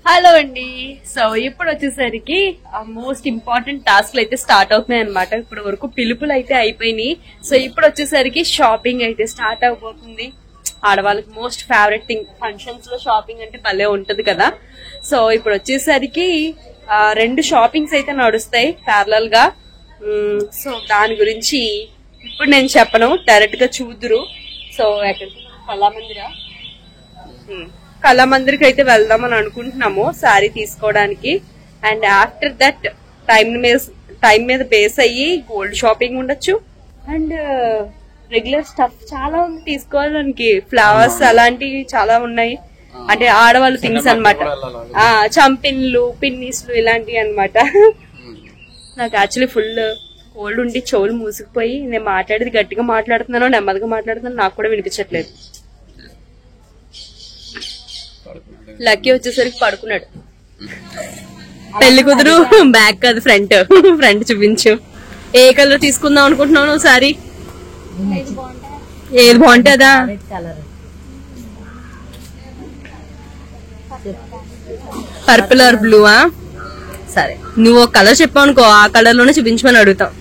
Hello అండి. So ఇప్పుడు వచ్చేసరికి మోస్ట్ ఇంపార్టెంట్ టాస్క్లు అయితే స్టార్ట్ అవుతున్నాయి అనమాట. ఇప్పుడు వరకు పిలుపులు అయితే అయిపోయినాయి. సో ఇప్పుడు వచ్చేసరికి షాపింగ్ అయితే స్టార్ట్ అవబోతుంది. ఆడవాళ్ళకి మోస్ట్ ఫేవరెట్ థింగ్ ఫంక్షన్స్ లో షాపింగ్ అంటే భలే ఉంటది కదా. సో ఇప్పుడు వచ్చేసరికి రెండు షాపింగ్స్ అయితే నడుస్తాయి ప్యారలల్ గా. సో దాని గురించి ఇప్పుడు నేను చెప్పను, డైరెక్ట్ గా చూద్దురు. సో ఎక్కడికి కళామందిర్కి అయితే వెళ్దామని అనుకుంటున్నాము శారీ తీసుకోవడానికి. అండ్ ఆఫ్టర్ దట్ టైం మీద బేస్ అయ్యి గోల్డ్ షాపింగ్ ఉండొచ్చు. అండ్ రెగ్యులర్ స్టఫ్ చాలా ఉంది తీసుకోవడానికి. ఫ్లవర్స్ అలాంటివి చాలా ఉన్నాయి. అంటే ఆడవాళ్ళు థింగ్స్ అనమాట. చంపిన్లు, పిన్నీస్లు ఇలాంటివి అనమాట. నాకు యాక్చువల్లీ ఫుల్ కోల్డ్ ఉండి చెవులు మూసుకుపోయి నేను మాట్లాడేది గట్టిగా మాట్లాడుతున్నానో నెమ్మదిగా మాట్లాడుతున్నానో నాకు కూడా వినిపించట్లేదు. లక్కీ వచ్చేసరికి పడుకున్నాడు. పెళ్లి కుదురు బ్యాక్ కాదు ఫ్రంట్ చూపించు. ఏ కలర్ తీసుకుందాం అనుకుంటున్నావు నువ్వు సారీ? ఏది బాగుంటుందా? పర్పుల్ ఆర్ బ్లూవా? సరే, నువ్వు ఒక కలర్ చెప్పావు అనుకో, ఆ కలర్ లోనే చూపించమని అడుగుతాం.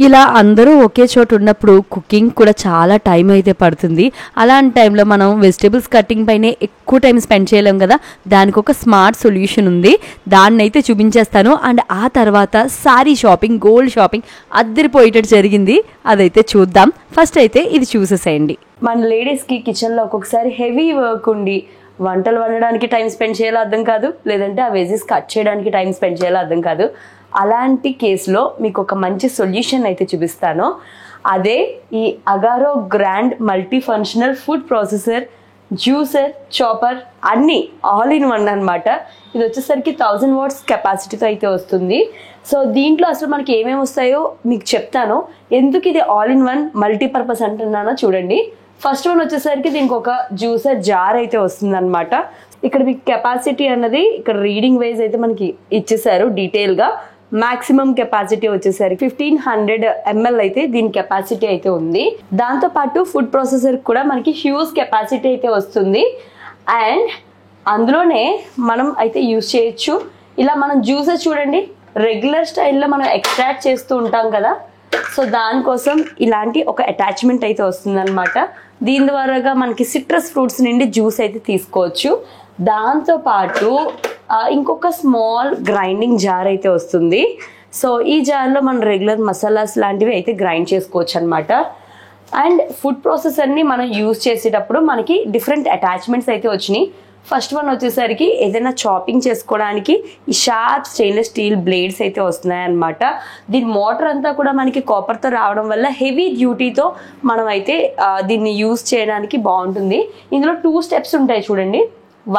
ఇలా అందరూ ఒకే చోటు ఉన్నప్పుడు కుకింగ్ కూడా చాలా టైం అయితే పడుతుంది. అలాంటి టైంలో మనం వెజిటేబుల్స్ కటింగ్ పైనే ఎక్కువ టైం స్పెండ్ చేయలేం కదా. దానికి ఒక స్మార్ట్ సొల్యూషన్ ఉంది, దాన్ని అయితే చూపించేస్తాను. అండ్ ఆ తర్వాత సారీ షాపింగ్, గోల్డ్ షాపింగ్ అద్దరిపోయేటట్టు జరిగింది, అదైతే చూద్దాం. ఫస్ట్ అయితే ఇది చూసేసేయండి. మన లేడీస్కి కిచెన్లో ఒక్కొక్కసారి హెవీ వర్క్ ఉండి వంటలు వండడానికి టైం స్పెండ్ చేయాలో అర్థం కాదు, లేదంటే ఆ వెజెస్ కట్ చేయడానికి టైం స్పెండ్ చేయాలో అర్థం కాదు. అలాంటి కేసులో మీకు ఒక మంచి సొల్యూషన్ అయితే చూపిస్తాను. అదే ఈ Agaro grand multi functional food processor, juicer, chopper అన్నీ ఆల్ ఇన్ వన్ అనమాట. ఇది వచ్చేసరికి 1000 watts కెపాసిటీతో అయితే వస్తుంది. సో దీంట్లో అసలు మనకి ఏమేమి వస్తాయో మీకు చెప్తాను. ఎందుకు ఇది ఆల్ ఇన్ వన్ మల్టీపర్పస్ అంటున్నానో చూడండి. ఫస్ట్ వన్ వచ్చేసరికి దీనికి ఒక జ్యూసర్ జార్ అయితే వస్తుంది అనమాట. ఇక్కడ మీకు కెపాసిటీ అన్నది ఇక్కడ రీడింగ్ వైజ్ అయితే మనకి ఇచ్చేసారు డీటెయిల్గా. మాక్సిమం కెపాసిటీ వచ్చేసరికి 1500 ml అయితే దీని కెపాసిటీ అయితే ఉంది. దాంతో పాటు ఫుడ్ ప్రాసెసర్ కూడా మనకి హ్యూజ్ కెపాసిటీ అయితే వస్తుంది. అండ్ అందులోనే మనం అయితే యూజ్ చేయొచ్చు. ఇలా మనం జ్యూసెస్ చూడండి, రెగ్యులర్ స్టైల్లో మనం ఎక్స్ట్రాక్ట్ చేస్తూ ఉంటాం కదా. సో దానికోసం ఇలాంటి ఒక అటాచ్మెంట్ అయితే వస్తుంది అనమాట. దీని ద్వారాగా మనకి సిట్రస్ ఫ్రూట్స్ నుండి జ్యూస్ అయితే తీసుకోవచ్చు. దాంతో పాటు ఇంకొక స్మాల్ గ్రైండింగ్ జార్ అయితే వస్తుంది. సో ఈ జార్లో మనం రెగ్యులర్ మసాలాస్ లాంటివి అయితే గ్రైండ్ చేసుకోవచ్చు అనమాట. అండ్ ఫుడ్ ప్రాసెసర్ని మనం యూజ్ చేసేటప్పుడు మనకి డిఫరెంట్ అటాచ్మెంట్స్ అయితే వచ్చినాయి. ఫస్ట్ వన్ వచ్చేసరికి ఏదైనా చాపింగ్ చేసుకోవడానికి ఈ షార్ప్ స్టెయిన్లెస్ స్టీల్ బ్లేడ్స్ అయితే వస్తున్నాయి అనమాట. దీని మోటార్ అంతా కూడా మనకి కాపర్తో రావడం వల్ల హెవీ డ్యూటీతో మనం అయితే దీన్ని యూజ్ చేయడానికి బాగుంటుంది. ఇందులో 2 steps ఉంటాయి చూడండి,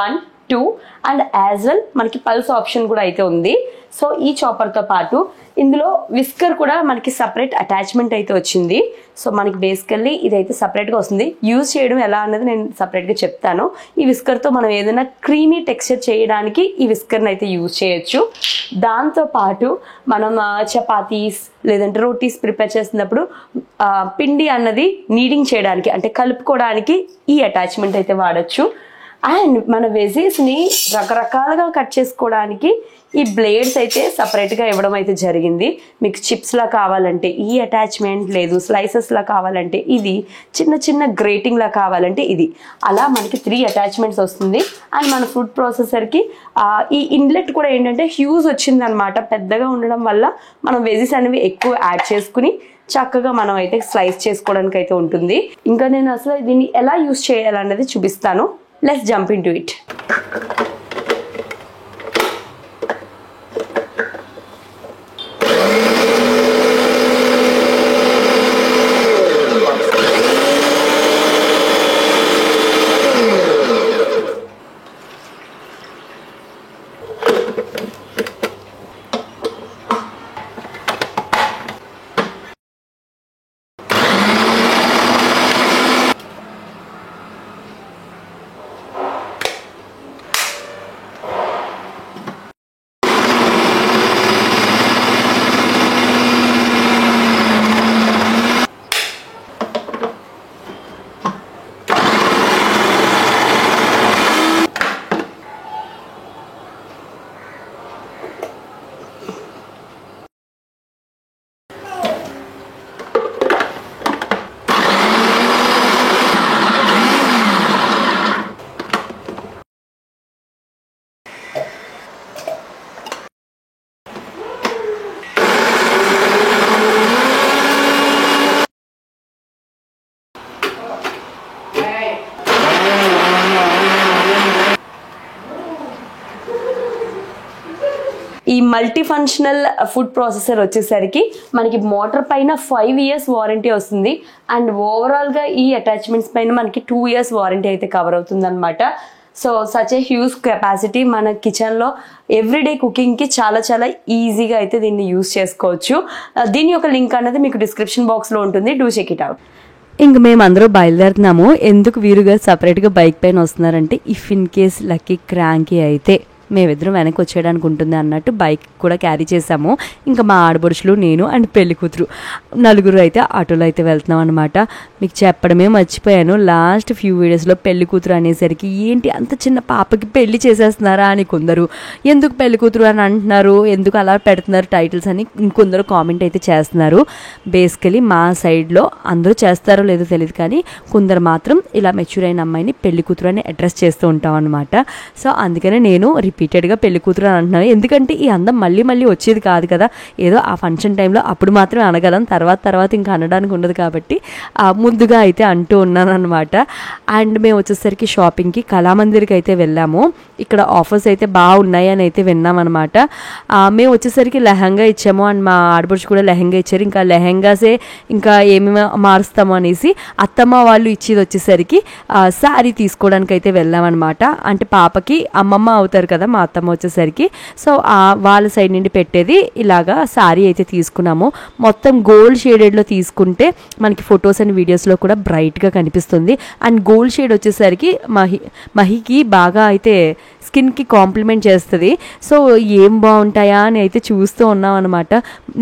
1, 2 అండ్ యాజ్ వెల్ మనకి పల్స్ ఆప్షన్ కూడా అయితే ఉంది. సో ఈ చాపర్తో పాటు ఇందులో విస్కర్ కూడా మనకి సపరేట్ అటాచ్మెంట్ అయితే వచ్చింది. సో మనకి బేసికల్లీ ఇదైతే సపరేట్గా వస్తుంది. యూజ్ చేయడం ఎలా అన్నది నేను సపరేట్గా చెప్తాను. ఈ విస్కర్తో మనం ఏదైనా క్రీమీ టెక్స్చర్ చేయడానికి ఈ విస్కర్ని అయితే యూజ్ చేయొచ్చు. దాంతోపాటు మనం చపాతీస్ లేదంటే రోటీస్ ప్రిపేర్ చేసినప్పుడు పిండి అన్నది నీడింగ్ చేయడానికి అంటే కలుపుకోవడానికి ఈ అటాచ్మెంట్ అయితే వాడచ్చు. అండ్ మన వెజెస్ని రకరకాలుగా కట్ చేసుకోవడానికి ఈ బ్లేడ్స్ అయితే సపరేట్గా ఇవ్వడం అయితే జరిగింది. మీకు చిప్స్లా కావాలంటే ఈ అటాచ్మెంట్, లేదు స్లైసెస్లా కావాలంటే ఇది, చిన్న చిన్న గ్రేటింగ్లా కావాలంటే ఇది, అలా మనకి 3 అటాచ్మెంట్స్ వస్తుంది. అండ్ మన ఫుడ్ ప్రాసెసర్కి ఈ ఇన్లెట్ కూడా ఏంటంటే హ్యూజ్ వచ్చింది అనమాట. పెద్దగా ఉండడం వల్ల మనం వెజెస్ అనేవి ఎక్కువ యాడ్ చేసుకుని చక్కగా మనం అయితే స్లైస్ చేసుకోవడానికి అయితే ఉంటుంది. ఇంకా నేను అసలు దీన్ని ఎలా యూజ్ చేయాలన్నది చూపిస్తాను. Let's jump into it. ఈ మల్టీ ఫంక్షనల్ ఫుడ్ ప్రాసెసర్ వచ్చేసరికి మనకి మోటార్ పైన 5 years వారంటీ వస్తుంది అండ్ ఓవరాల్గా ఈ అటాచ్మెంట్స్ పైన మనకి 2 years వారంటీ అయితే కవర్ అవుతుంది అనమాట. So such a huge capacity మన కిచెన్లో ఎవ్రీడే కుకింగ్కి చాలా చాలా ఈజీగా అయితే దీన్ని యూజ్ చేసుకోవచ్చు. దీని యొక్క లింక్ అనేది మీకు డిస్క్రిప్షన్ బాక్స్లో ఉంటుంది, డూ చెక్ ఇట్ అవుట్. ఇంక మేము అందరూ బయలుదేరుతున్నాము. ఎందుకు వీరుగా సపరేట్గా బైక్ పైన వస్తున్నారంటే if in case lucky cranky అయితే మేమిద్దరం వెనక్కి వచ్చేయడానికి ఉంటుంది అన్నట్టు బైక్ కూడా క్యారీ చేసాము. ఇంకా మా ఆడబడుచులు, నేను అండ్ పెళ్లి కూతురు నలుగురు అయితే ఆటోలో అయితే వెళ్తున్నాం అనమాట. మీకు చెప్పడమే మర్చిపోయాను, లాస్ట్ ఫ్యూ వీడియోస్లో పెళ్లి కూతురు అనేసరికి ఏంటి అంత చిన్న పాపకి పెళ్లి చేసేస్తున్నారా అని కొందరు, ఎందుకు పెళ్లి కూతురు అని అంటున్నారు, ఎందుకు అలా పెడుతున్నారు టైటిల్స్ అని ఇంకొందరు కామెంట్ అయితే చేస్తున్నారు. బేసికలీ మా సైడ్లో అందరూ చేస్తారో లేదో తెలియదు కానీ కొందరు మాత్రం ఇలా మెచ్యూర్ అయిన అమ్మాయిని పెళ్లి కూతురు అని అడ్రస్ చేస్తూ ఉంటాం అనమాట. సో అందుకనే నేను రిపీటెడ్గా పెళ్లి కూతురు అని అంటున్నాను. ఎందుకంటే ఈ అందం మళ్ళీ మళ్ళీ వచ్చేది కాదు కదా, ఏదో ఆ ఫంక్షన్ టైంలో అప్పుడు మాత్రమే అనగలం, తర్వాత ఇంకా అనడానికి ఉండదు కాబట్టి ముందుగా అయితే అంటూ ఉన్నాను అనమాట. అండ్ మేము వచ్చేసరికి షాపింగ్కి కళామందిర్కి అయితే వెళ్ళాము. ఇక్కడ ఆఫర్స్ అయితే బాగున్నాయి అని అయితే విన్నామన్నమాట. మేము వచ్చేసరికి లెహంగా ఇచ్చాము అండ్ మా ఆడపడుచు కూడా లెహంగా ఇచ్చారు. ఇంకా లెహంగాసే ఇంకా ఏమి మారుస్తాము అనేసి అత్తమ్మ వాళ్ళు ఇచ్చేది వచ్చేసరికి శారీ తీసుకోవడానికి అయితే వెళ్ళామన్నమాట. అంటే పాపకి అమ్మమ్మ అవుతారు కదా మా అత్తమ్మ వచ్చేసరికి, సో వాళ్ళ సైడ్ నుండి పెట్టేది ఇలాగా శారీ అయితే తీసుకున్నాము. మొత్తం గోల్డ్ షేడెడ్లో తీసుకుంటే మనకి ఫొటోస్ అండ్ వీడియోస్లో కూడా బ్రైట్గా కనిపిస్తుంది. అండ్ గోల్డ్ షేడ్ వచ్చేసరికి మహికి బాగా అయితే స్కిన్కి కాంప్లిమెంట్ చేస్తుంది. సో ఏం బాగుంటాయా అని అయితే చూస్తూ ఉన్నాం అనమాట.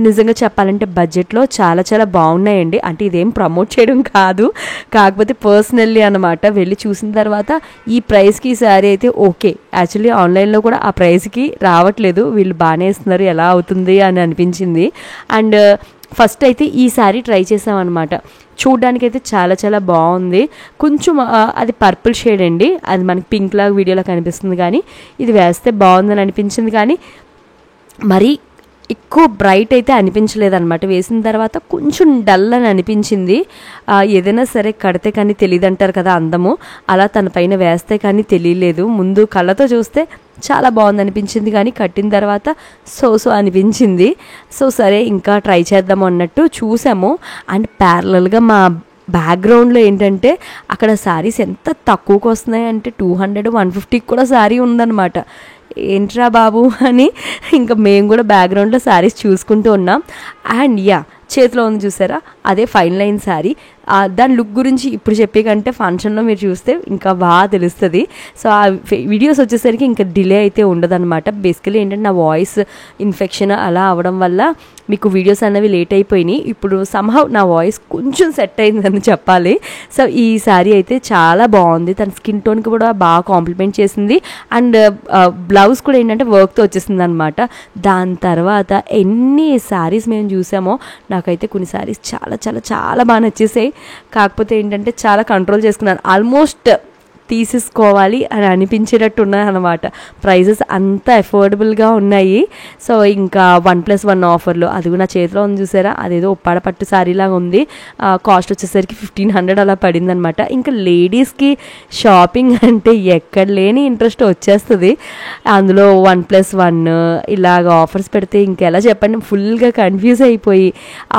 నిజంగా చెప్పాలంటే బడ్జెట్లో చాలా చాలా బాగున్నాయండి. అంటే ఇదేం ప్రమోట్ చేయడం కాదు, కాకపోతే పర్సనల్లీ అనమాట వెళ్ళి చూసిన తర్వాత ఈ ప్రైస్కి ఈ శారీ అయితే ఓకే. యాక్చువల్లీ ఆన్లైన్లో కూడా ఆ ప్రైస్కి రావట్లేదు, వీళ్ళు బాగానే ఇస్తున్నారు, ఎలా అవుతుంది అని అనిపించింది. అండ్ ఫస్ట్ అయితే ఈ శారీ ట్రై చేసామన్నమాట. చూడ్డానికి అయితే చాలా చాలా బాగుంది. కొంచెం అది పర్పుల్ షేడ్ అండి, అది మనకి పింక్ లాగా వీడియోలో కనిపిస్తుంది కానీ ఇది వేస్తే బాగుందని అనిపించింది కానీ మరీ ఎక్కువ బ్రైట్ అయితే అనిపించలేదన్నమాట. వేసిన తర్వాత కొంచెం డల్ అని అనిపించింది. ఏదైనా సరే కడితే కానీ తెలియదు అంటారు కదా అందము, అలా తన పైన వేస్తే కానీ తెలియలేదు. ముందు కళ్ళతో చూస్తే చాలా బాగుంది అనిపించింది కానీ కట్టిన తర్వాత సో అనిపించింది. సో సరే ఇంకా ట్రై చేద్దాము అన్నట్టు చూసాము. అండ్ ప్యారలల్గా మా బ్యాక్గ్రౌండ్లో ఏంటంటే అక్కడ శారీస్ ఎంత తక్కువకు వస్తున్నాయి అంటే 200-150 కూడా శారీ ఉందన్నమాట. ఏంట్రా బాబు అని ఇంకా మేము కూడా బ్యాక్గ్రౌండ్లో శారీస్ చూసుకుంటూ ఉన్నాం. అండ్ చేతిలో ఉంది చూసారా, అదే ఫైన్ లైన్ శారీ. దాని లుక్ గురించి ఇప్పుడు చెప్పే కంటే ఫంక్షన్లో మీరు చూస్తే ఇంకా బాగా తెలుస్తుంది. సో ఆ వీడియోస్ వచ్చేసరికి ఇంకా డిలే అయితే ఉండదన్నమాట. బేసికలీ ఏంటంటే నా వాయిస్ ఇన్ఫెక్షన్ అలా అవ్వడం వల్ల మీకు వీడియోస్ అనేవి లేట్ అయిపోయినాయి. ఇప్పుడు సమ్హౌ నా వాయిస్ కొంచెం సెట్ అయిందని చెప్పాలి. సో ఈ శారీ అయితే చాలా బాగుంది, తన స్కిన్ టోన్కి కూడా బాగా కాంప్లిమెంట్ చేసింది. అండ్ బ్లౌజ్ కూడా ఏంటంటే వర్క్తో వచ్చేసింది అనమాట. దాని తర్వాత ఎన్ని శారీస్ మేము చూసామో నాకైతే కొన్ని శారీస్ చాలా చాలా చాలా బాగా నచ్చేసాయి. కాకపోతే ఏంటంటే చాలా కంట్రోల్ చేసుకున్నాను, ఆల్మోస్ట్ తీసేసుకోవాలి అని అనిపించేటట్టు ఉన్నాయి అనమాట. ప్రైజెస్ అంత అఫోర్డబుల్గా ఉన్నాయి. సో ఇంకా 1+1 ఆఫర్లో అది కూడా నా చేతిలో ఉంది చూసారా, అదేదో ఉప్పాడ పట్టు శారీలాగా ఉంది. కాస్ట్ వచ్చేసరికి 1500 అలా పడింది అనమాట. ఇంకా లేడీస్కి షాపింగ్ అంటే ఎక్కడ లేని ఇంట్రెస్ట్ వచ్చేస్తుంది. అందులో 1+1 ఇలాగ ఆఫర్స్ పెడితే ఇంకెలా చెప్పండి, ఫుల్గా కన్ఫ్యూజ్ అయిపోయి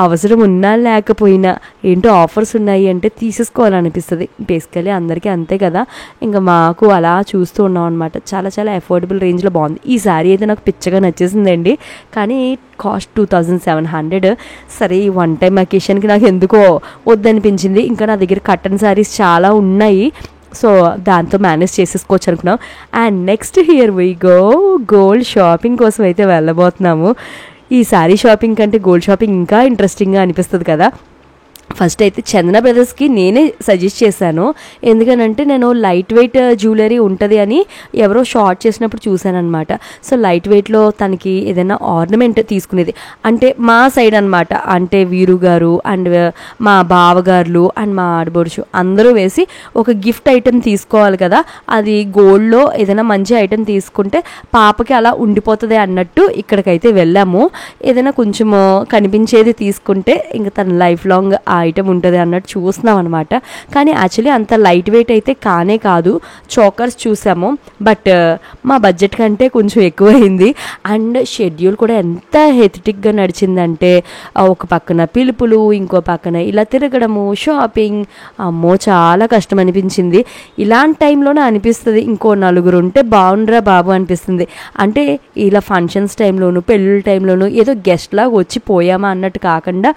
అవసరం ఉన్నా లేకపోయినా ఏంటో ఆఫర్స్ ఉన్నాయి అంటే తీసేసుకోవాలనిపిస్తుంది. బేసికలీ అందరికీ అంతే కదా. ఇంకా మాకు అలా చూస్తూ ఉన్నాం అనమాట. చాలా చాలా అఫోర్డబుల్ రేంజ్లో బాగుంది. ఈ శారీ అయితే నాకు పిచ్చగా నచ్చేసిందండి, కానీ కాస్ట్ 2700. సరే ఈ వన్ టైం అకేషన్కి నాకు ఎందుకో వద్దనిపించింది. ఇంకా నా దగ్గర కట్టన్ శారీస్ చాలా ఉన్నాయి, సో దాంతో మేనేజ్ చేసేసుకోవచ్చు అనుకున్నాం. And next here we go, gold shopping కోసం అయితే వెళ్ళబోతున్నాము. ఈ శారీ షాపింగ్ కంటే గోల్డ్ షాపింగ్ ఇంకా ఇంట్రెస్టింగ్గా అనిపిస్తుంది కదా. ఫస్ట్ అయితే చందన బ్రదర్స్కి నేనే సజెస్ట్ చేశాను. ఎందుకనంటే నేను లైట్ వెయిట్ జ్యువెలరీ ఉంటుంది అని ఎవరో షార్ట్ చేసినప్పుడు చూశానమాట. సో లైట్ వెయిట్లో తనకి ఏదైనా ఆర్నమెంట్ తీసుకునేది అంటే మా సైడ్ అనమాట, అంటే వీరు గారు అండ్ మా బావగారులు అండ్ మా ఆడబడుచు అందరూ వేసి ఒక గిఫ్ట్ ఐటెం తీసుకోవాలి కదా, అది గోల్డ్లో ఏదైనా మంచి ఐటెం తీసుకుంటే పాపకి అలా ఉండిపోతుంది అన్నట్టు ఇక్కడికైతే వెళ్ళాము. ఏదైనా కొంచెం కనిపించేది తీసుకుంటే ఇంకా తన లైఫ్ లాంగ్ ఆ ఐటెం ఉంటుంది అన్నట్టు చూస్తున్నాం అనమాట. కానీ యాక్చువల్లీ అంత లైట్ వెయిట్ అయితే కానే కాదు. చోకర్స్ చూసాము, బట్ మా బడ్జెట్ కంటే కొంచెం ఎక్కువైంది. అండ్ షెడ్యూల్ కూడా ఎంత హెథటిక్గా నడిచిందంటే ఒక పక్కన పిలుపులు, ఇంకో పక్కన ఇలా తిరగడము, షాపింగ్, అమ్మో చాలా కష్టం అనిపించింది. ఇలాంటి టైంలోనే అనిపిస్తుంది ఇంకో నలుగురు ఉంటే బాగుండ్రా బాబు అనిపిస్తుంది. అంటే ఇలా ఫంక్షన్స్ టైంలోను పెళ్ళిళ్ళ టైంలోను ఏదో గెస్ట్ లాగా వచ్చి పోయామా అన్నట్టు కాకుండా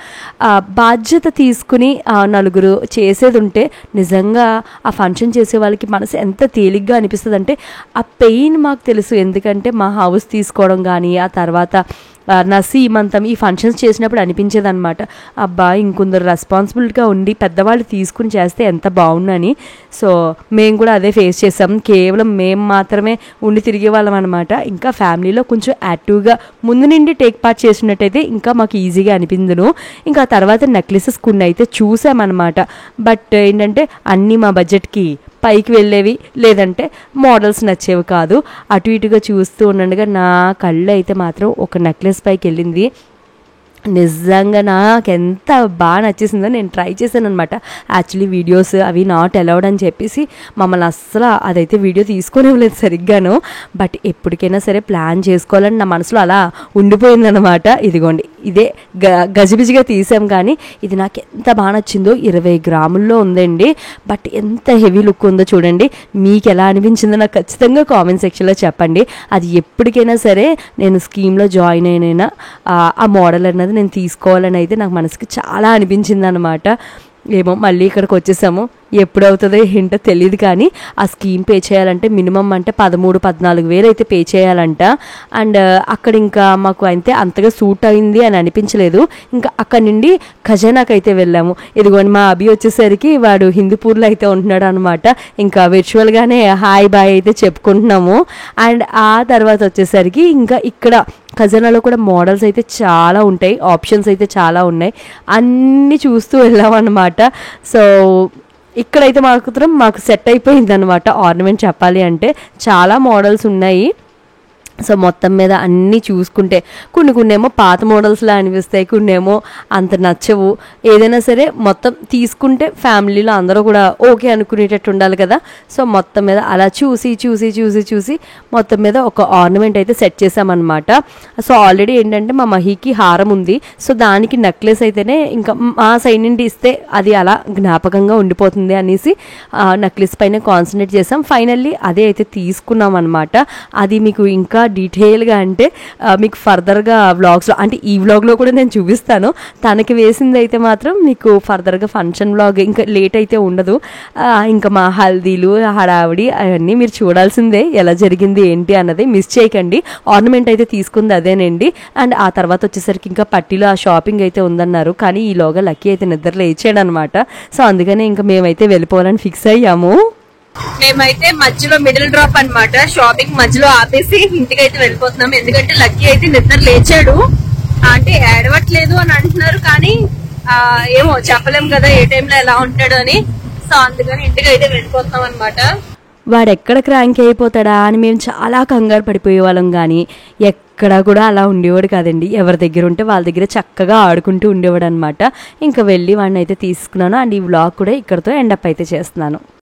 బాధ్యత తీసుకుని నలుగురు చేసేది ఉంటే నిజంగా ఆ ఫంక్షన్ చేసే వాళ్ళకి మనసు ఎంత తేలిగ్గా అనిపిస్తుంది అంటే ఆ పెయిన్ మాకు తెలుసు. ఎందుకంటే మా హౌస్ తీసుకోవడం కానీ ఆ తర్వాత నా సీమంతం ఈ ఫంక్షన్స్ చేసినప్పుడు అనిపించేది అనమాట, అబ్బా ఇంకొందరు రెస్పాన్సిబిలిటీగా ఉండి పెద్దవాళ్ళు తీసుకుని చేస్తే ఎంత బాగుందని. సో మేము కూడా అదే ఫేస్ చేసాం. కేవలం మేము మాత్రమే ఉండి తిరిగే వాళ్ళం అనమాట. ఇంకా ఫ్యామిలీలో కొంచెం యాక్టివ్గా ముందు నుండి టేక్ పార్ట్ చేసినట్టయితే ఇంకా మాకు ఈజీగా అనిపించను. ఇంకా తర్వాత నెక్లెసెస్ కొన్ని అయితే చూసామన్నమాట. బట్ ఏంటంటే అన్నీ మా బడ్జెట్కి పైకి వెళ్ళేవి, లేదంటే మోడల్స్ నచ్చేవి కాదు. అటు ఇటుగా చూస్తూ ఉండగా నా కళ్ళు అయితే మాత్రం ఒక నెక్లెస్ పైకి వెళ్ళింది. నిజంగా నాకు ఎంత బాగా నచ్చేసిందో నేను ట్రై చేశాను అనమాట. యాక్చువల్లీ వీడియోస్ అవి నాట్ అలౌడ్ అని చెప్పేసి మమ్మల్ని అస్సలు అదైతే వీడియో తీసుకునేవ్వలేదు సరిగ్గాను. బట్ ఎప్పటికైనా సరే ప్లాన్ చేసుకోవాలని నా మనసులో అలా ఉండిపోయిందనమాట. ఇదిగోండి ఇదే గజిబిజిగా తీసాం, కానీ ఇది నాకు ఎంత బాగా నచ్చిందో. 20 గ్రాముల్లో ఉందండి. బట్ ఎంత హెవీ లుక్ ఉందో చూడండి. మీకు ఎలా అనిపించిందో నాకు ఖచ్చితంగా కామెంట్ సెక్షన్లో చెప్పండి. అది ఎప్పటికైనా సరే నేను స్కీమ్లో జాయిన్ అయినా ఆ మోడల్ అన్నది నేను తీసుకోవాలని అయితే నాకు మనసుకి చాలా అనిపించింది అనమాట. ఏమో మళ్ళీ ఇక్కడికి వచ్చేసాము, ఎప్పుడవుతుందో ఏంటో తెలియదు. కానీ ఆ స్కీమ్ పే చేయాలంటే మినిమం అంటే 13-14 వేలు అయితే పే చేయాలంట. అండ్ అక్కడ ఇంకా మాకు అయితే అంతగా సూట్ అయింది అని అనిపించలేదు. ఇంకా అక్కడి నుండి ఖజానాకైతే వెళ్ళాము. ఇదిగోండి మా అభి వచ్చేసరికి వాడు హిందూపూర్లో అయితే ఉంటున్నాడు అనమాట. ఇంకా విర్చువల్గానే హాయ్ బాయ్ అయితే చెప్పుకుంటున్నాము. అండ్ ఆ తర్వాత వచ్చేసరికి ఇంకా ఇక్కడ ఖజానాలో కూడా మోడల్స్ అయితే చాలా ఉంటాయి, ఆప్షన్స్ అయితే చాలా ఉన్నాయి. అన్నీ చూస్తూ వెళ్ళామన్నమాట. సో ఇక్కడైతే మాకు సెట్ అయిపోయింది అనమాట ఆర్నమెంట్ చెప్పాలి అంటే. చాలా మోడల్స్ ఉన్నాయి. సో మొత్తం మీద అన్నీ చూసుకుంటే కొన్నేమో పాత మోడల్స్లా అనిపిస్తాయి, కొన్నేమో అంత నచ్చవు. ఏదైనా సరే మొత్తం తీసుకుంటే ఫ్యామిలీలో అందరూ కూడా ఓకే అనుకునేటట్టు ఉండాలి కదా. సో మొత్తం మీద అలా చూసి మొత్తం మీద ఒక ఆర్నమెంట్ అయితే సెట్ చేసామన్నమాట. సో ఆల్రెడీ ఏంటంటే మా మహికి హారం ఉంది. సో దానికి నెక్లెస్ అయితేనే ఇంకా మా సైడ్ నుండి ఇస్తే అది అలా జ్ఞాపకంగా ఉండిపోతుంది అనేసి నెక్లెస్ పైన కాన్సన్ట్రేట్ చేసాం. ఫైనల్లీ అదే అయితే తీసుకున్నాం అనమాట. అది మీకు ఇంకా డీటెయిల్గా అంటే మీకు ఫర్దర్గా వ్లాగ్స్లో అంటే ఈ వ్లాగ్లో కూడా నేను చూపిస్తాను. తనకి వేసింది అయితే మాత్రం మీకు ఫర్దర్గా ఫంక్షన్ వ్లాగ్ ఇంకా లేట్ అయితే ఉండదు. ఇంకా మా హల్దీలు హడావిడి అవన్నీ మీరు చూడాల్సిందే, ఎలా జరిగింది ఏంటి అన్నది మిస్ చేయకండి. ఆర్నమెంట్ అయితే తీసుకుంది అదేనండి. అండ్ ఆ తర్వాత వచ్చేసరికి ఇంకా పట్టీలో ఆ షాపింగ్ అయితే ఉందన్నారు, కానీ ఈలోగా లక్కీ అయితే నిద్ర లేచాడు అనమాట. సో అందుకనే ఇంకా మేమైతే వెళ్ళిపోవాలని ఫిక్స్ అయ్యాము. మేమైతే మధ్యలో మిడిల్ డ్రాప్ అన్నమాట, షాపింగ్ మధ్యలో ఆపేసి ఇంటికి అయితే వెళ్ళిపోతున్నాం. ఎందుకంటే లక్కీ అయితే నిద్ర లేచాడు, అంటే ఏడవట్లేదు అని అంటున్నారు, కానీ ఏమో చెప్పలేం కదా ఏ టైంలో ఎలా ఉంటాడు అని. సో అందుకని ఇంటికి అయితే వెళ్ళిపోతున్నాం అనమాట. వాడు ఎక్కడ క్రాంక్ అయిపోతాడా అని మేము చాలా కంగారు పడిపోయే వాళ్ళం, కానీ ఎక్కడా కూడా అలా ఉండేవాడు కాదండి. ఎవరి దగ్గర ఉంటే వాళ్ళ దగ్గర చక్కగా ఆడుకుంటూ ఉండేవాడు అనమాట. ఇంకా వెళ్ళి వాడిని అయితే తీసుకున్నాను. అండ్ ఈ వ్లాగ్ కూడా ఇక్కడతో ఎండప్ అయితే చేస్తున్నాను.